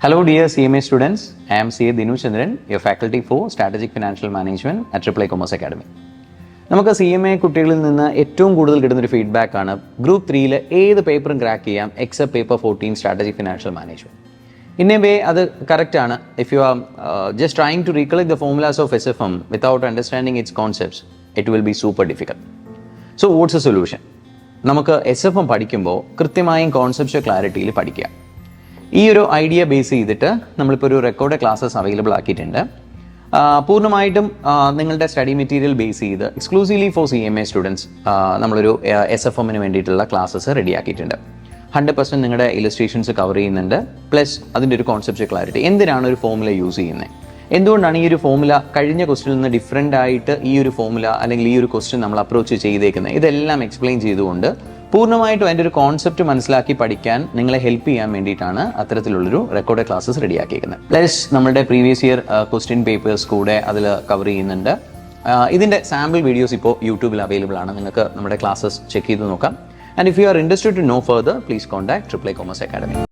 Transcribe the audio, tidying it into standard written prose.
Hello dear CMA students, I am CA Dinu Chandran, your faculty for Strategic Financial Management at AAA Commerce Academy. നമുക്ക് CMA കുട്ടികളിൽ നിന്ന് ഏറ്റവും കൂടുതൽ കിട്ടുന്നൊരു feedback ആണ് ഗ്രൂപ്പ് 3-ലെ ഏത് പേപ്പറും ക്രാക്ക് ചെയ്യാം except paper 14 strategic financial management. In a way അത് കറക്റ്റ് ആണ്. If you are just trying to recollect the formulas of SFM without understanding its concepts it will be super difficult. So what's a solution? നമുക്ക് SFM പഠിക്കുമ്പോൾ കൃത്യമായും concept ക്ലാരിറ്റിയിൽ പഠിക്കുക. ഈ ഒരു idea base ചെയ്തിട്ട് നമ്മളിപ്പോൾ ഒരു റെക്കോർഡ് ക്ലാസ്സസ് അവൈലബിൾ ആക്കിയിട്ടുണ്ട്. പൂർണ്ണമായിട്ടും നിങ്ങളുടെ സ്റ്റഡി മെറ്റീരിയൽ ബേസ് ചെയ്ത് എക്സ്ക്ലൂസീവ്ലി ഫോർ CMA സ്റ്റുഡൻസ് നമ്മളൊരു SFMന് വേണ്ടിയിട്ടുള്ള ക്ലാസ്സസ് റെഡിയാക്കിയിട്ടുണ്ട്. 100% നിങ്ങളുടെ ഇലസ്ട്രേഷൻസ് കവർ ചെയ്യുന്നുണ്ട്. പ്ലസ് അതിൻ്റെ ഒരു കോൺസെപ്റ്റ് ക്ലാരിറ്റി, എന്തിനാണ് ഒരു ഫോർമുല യൂസ് ചെയ്യുന്നത്, എന്തുകൊണ്ടാണ് ഈ ഒരു ഫോർമുല കഴിഞ്ഞ ക്വസ്റ്റിനിൽ നിന്ന് ഡിഫറെൻ്റ് ആയിട്ട് ഈ ഒരു ഫോർമുല അല്ലെങ്കിൽ ഈ ഒരു ക്വസ്റ്റ്യൻ നമ്മൾ അപ്രോച്ച് ചെയ്തേക്കുന്നത്, ഇതെല്ലാം എക്സ്പ്ലെയിൻ ചെയ്തുകൊണ്ട് പൂർണ്ണമായിട്ടും അതിൻ്റെ ഒരു കോൺസെപ്റ്റ് മനസ്സിലാക്കി പഠിക്കാൻ നിങ്ങളെ ഹെൽപ്പ് ചെയ്യാൻ വേണ്ടിയിട്ടാണ് അത്തരത്തിലുള്ളൊരു റെക്കോർഡ് ക്ലാസ്സസ് റെഡിയാക്കിയിരിക്കുന്നത്. പ്ലസ് നമ്മുടെ പ്രീവിയസ് ഇയർ ക്വസ്റ്റ്യൻ പേപ്പേഴ്സ് കൂടെ അതിൽ കവർ ചെയ്യുന്നുണ്ട്. ഇതിൻ്റെ സാമ്പിൾ വീഡിയോസ് ഇപ്പോൾ യൂട്യൂബിൽ അവൈലബിൾ ആണ്. നിങ്ങൾക്ക് നമ്മുടെ ക്ലാസ്സസ് ചെക്ക് ചെയ്ത് നോക്കാം. And if you are interested to know further, please contact AAA Commerce Academy.